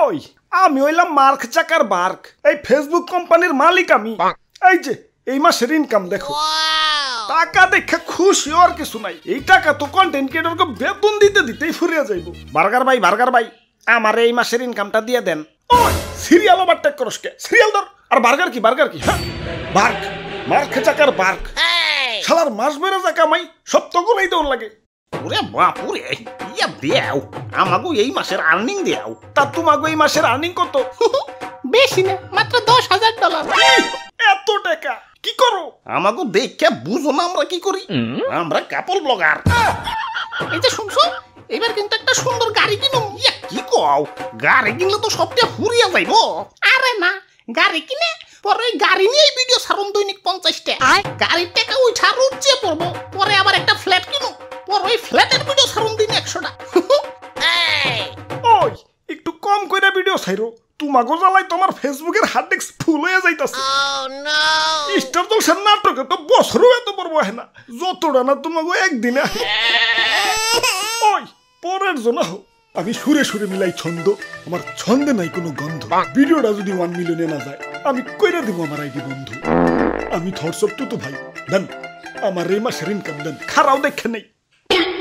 ওই আমি হইলাম মার্ক চাকার বার্ক, এই ফেসবুক কোম্পানির মালিক আমি। এই যে এই মাসের ইনকাম দেখো, টাকা দেখে খুশি আর কিছু নাই। এই টাকা তো কন্টেন্ট ক্রিয়েটরকে বেতন দিতে দিতেই ফুরিয়ে যাইব। বার্গার ভাই আমার এই মাসের ইনকামটা দিয়ে দেন। ওই সিরিয়াল ওভার টেক করস কে? সিরিয়াল ধর। আর বার্গার কি হ্যাঁ বার্ক, মার্ক চাকার বার্ক। শালার মাস বেড়ে যা কামাই সব তো গুলাই দেওয়ার লাগে। ওরে বাপুরে, ইয়া দেও আমাগো এই মাসের আর্নিং দেও। তা তোমাগো এই মাসের আর্নিং কত? বেশি না, মাত্র $10,000। এত টাকা কি করো? আমাগো দেখে বুঝো না আমরা কি করি? আমরা কাপল ব্লগার। এই যে শুনছো, এবার কিন্তু একটা সুন্দর গাড়ি কিনো। ইয়া কি কও, গাড়ি কিনলে তো সবটা ফুরিয়া যাইব। আরে না, গাড়ি কিনে পরে ওই গাড়ি নিয়ে ভিডিও ছাড়ুন দৈনিক 50টা। গাড়ির টাকা উঠা রুচে পড়বো, পরে আবার একটা ফ্ল্যাট কিনো, পরে ওই ফ্ল্যাটের ভিডিও ছাড়ুন দিন 100টা। ওই একটু কম কইরা ভিডিও ছাইরো, তোমাগো জ্বালাই তোমার ফেসবুকের হার্ড ডিস্ক ফুল হয়ে যাইতাছে। স্টার জলসার নাটকে তো বছরও এত বড় হয় না, যতটা না তোমাগো একদিনে। ওই পরের জন্য হোক, আমি সুরে সুরে মিলাই ছন্দ, আমার ছন্দে নাই কোনো গন্ধ। ভিডিওটা যদি 1 মিলিয়নে না যায় আমি কইরা দিব আমার আইডি বন্ধু। আমি থটসপ তো ভাই দেন, আমার এই মাসের ইনকাম দেন। খারাও দেখে নেই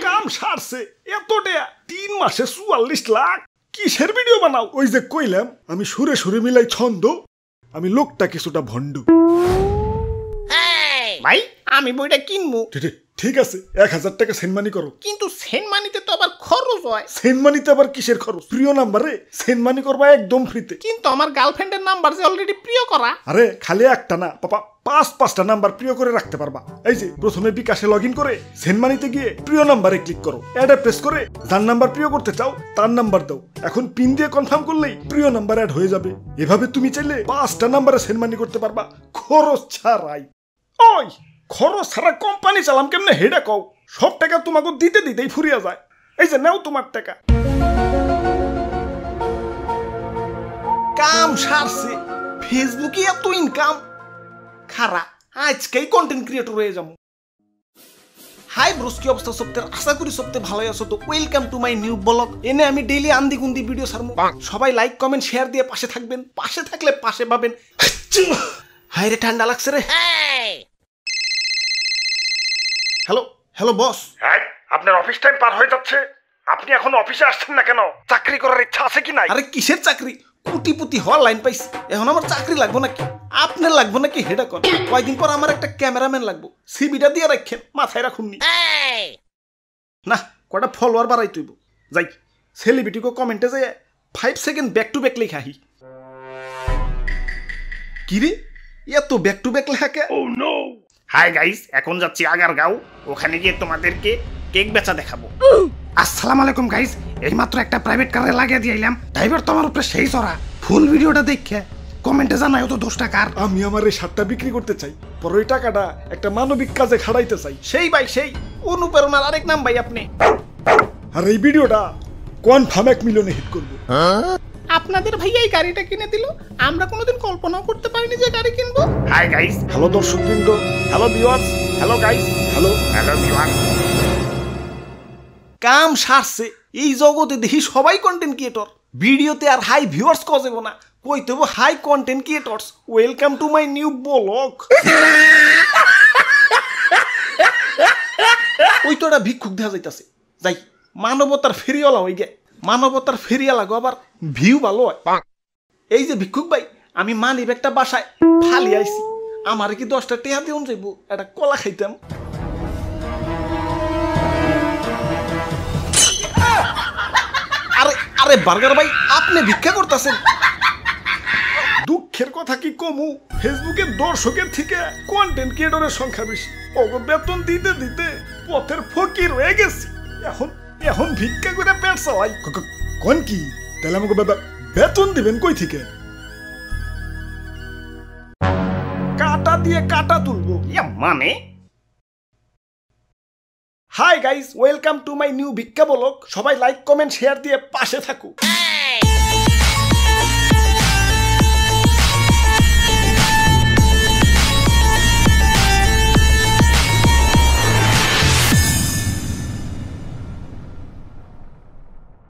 কাম সারছে এতটা 3 মাসে 44 লাখ। কিসের ভিডিও বানাও? ওই যে কইলাম আমি সুরে সুরে মিলাই ছন্দ, আমি লোকটা কিছুটা ভণ্ড। ভাই আমি বইটা কিনবো। ঠিক আছে, 1000 টাকা সেন্ডমানি করো। কিন্তু সেন্ডমানিতে তো আবার খরচ হয়। সেন্ডমানিতে আবার কিসের খরচ? প্রিয় নাম্বারে সেন্ডমানি করবা একদম ফ্রিতে। কিন্তু আমার গার্লফ্রেন্ডের নাম্বার যে অলরেডি প্রিয় করা। আরে খালি একটা না পাপা, 5-5টা নাম্বার প্রিয় করে রাখতে পারবা। এই যে প্রথমে বিকাশে লগইন করে সেন্ডমানিতে গিয়ে প্রিয় নাম্বারে ক্লিক করো, অ্যাডে প্রেস করে যার নাম্বার প্রিয় করতে চাও তার নাম্বার দাও। এখন পিন দিয়ে কনফার্ম করলেই প্রিয় নাম্বার অ্যাড হয়ে যাবে। এভাবে তুমি চাইলে 5টা নাম্বারে সেন্ডমানি করতে পারবা খরচ ছাড়াই। ওই খরচ ছাড়া কোম্পানি চালাম কেমনে হেডা কও? সব টাকা তোমাকে দিতে দিতেই ফুরিয়া যায়। এই যে নাও তোমার টাকা। কাম সারছে, ফেসবুকে এত ইনকাম। খারা আজকেই কন্টেন্ট ক্রিয়েটর হয়ে যাবো। হাই ব্রোস, কি অবস্থা সপ্তাহের? আশা করি সপ্তাহে ভালোই আছো। তো welcome to my new blog. এনে আমি ডেইলি আন্দি গুন্দি ভিডিও ছাড়বো। সবাই লাইক কমেন্ট শেয়ার দিয়ে পাশে থাকবেন। পাশে থাকলে পাশে পাবেন। হাই রে ঠান্ডা লাগছে রে। Hello boss. হ্যাঁ, আপনার অফিস টাইম পার হয়ে যাচ্ছে, আপনি এখন অফিসে আসছেন না কেন? চাকরি করার ইচ্ছা আছে কি নাই? আরে কিসের চাকরি? কোটিপতি হওয়ার লাইন পাইছি, এখন আমার চাকরি লাগবো নাকি? আপনার লাগবো নাকি হেডা কর? কয়েকদিন পর আমার একটা ক্যামেরাম্যান লাগবো, সিবিটা দিয়ে রাখেন, মাথায় রাখুননি। না কটা ফলোয়ার বাড়াই তুইব। যাই সেলিব্রিটিকে কমেন্টে যাই 5 সেকেন্ড ব্যাক টু ব্যাক লেখা। কি রে এত ব্যাক টু ব্যাক লেখা কে? হাই গাইস, এখন যাচ্ছি আগারগাঁও, ওখানে গিয়ে তোমাদেরকে কেক বেচা দেখাবো। আসসালামু আলাইকুম গাইস, এইমাত্র একটা প্রাইভেট কারে লাগিয়ে দিয়ে এলাম। ড্রাইভার তো আমার উপরে সেই চড়া। ফুল ভিডিওটা দেখে কমেন্টে জানাই তো 10 টাকার। আমি আমার এই শার্টটা বিক্রি করতে চাই, পর ওই টাকাটা একটা মানবিক কাজে খাড়াইতে চাই। সেই ভাই সেই অনুপ্রেরণার আরেক নাম ভাই আপনি। আর এই ভিডিওটা কনফার্ম 1 মিলিয়নে হিট করবো। আপনাদের ভাইয়া এই গাড়িটা কিনে দিল, আমরা কোনোদিন কল্পনাও করতে পারিনি যে গাড়ি কিনবো। হাই গাইস, হ্যালো দর্শকবৃন্দ, hello viewers, hello guys, hello viewers. কাম সারছে, এই জগতে দেখি সবাই কন্টেন্ট ক্রিয়েটর। ভিডিওতে আর হাই ভিউয়ার্স কজেব না, কইতে হবে hi content creators. Welcome to my new blog. ওই তো একটা ভিক্ষুক দেখা যাইতাছে, যাই মানবতার ফেরিওয়ালা হয়ে গে। মানবতার ফেরিওয়ালা গো আবার ভিউ ভালো হয়। এই যে ভিক্ষুক ভাই, আমি মানিব একটা বাসায় ফালি আইছি, আমার কি 10টা টেহা দিউন যাইব, একটা কলা খাইতাম। আরে বার্গার ভাই, আপনি ভিক্ষা করতেছেন? দুঃখের কথা কি কমু, ফেসবুকের দর্শকের থেকে কন্টেন্ট ক্রিয়েটরের সংখ্যা বেশি। ওগো বেতন দিতে দিতে পথের ফকির হয়ে গেছি। এখন ভিক্ষা করে পেট চালাই। কোন কি তাহলে আমাকে বেতন দিবেন কই থেকে? কাটা দিয়ে কাটা তুলবো মানে? Hi guys, welcome to my new ভিক্ষা ব্লগ। সবাই লাইক কমেন্ট শেয়ার দিয়ে পাশে থাকুক।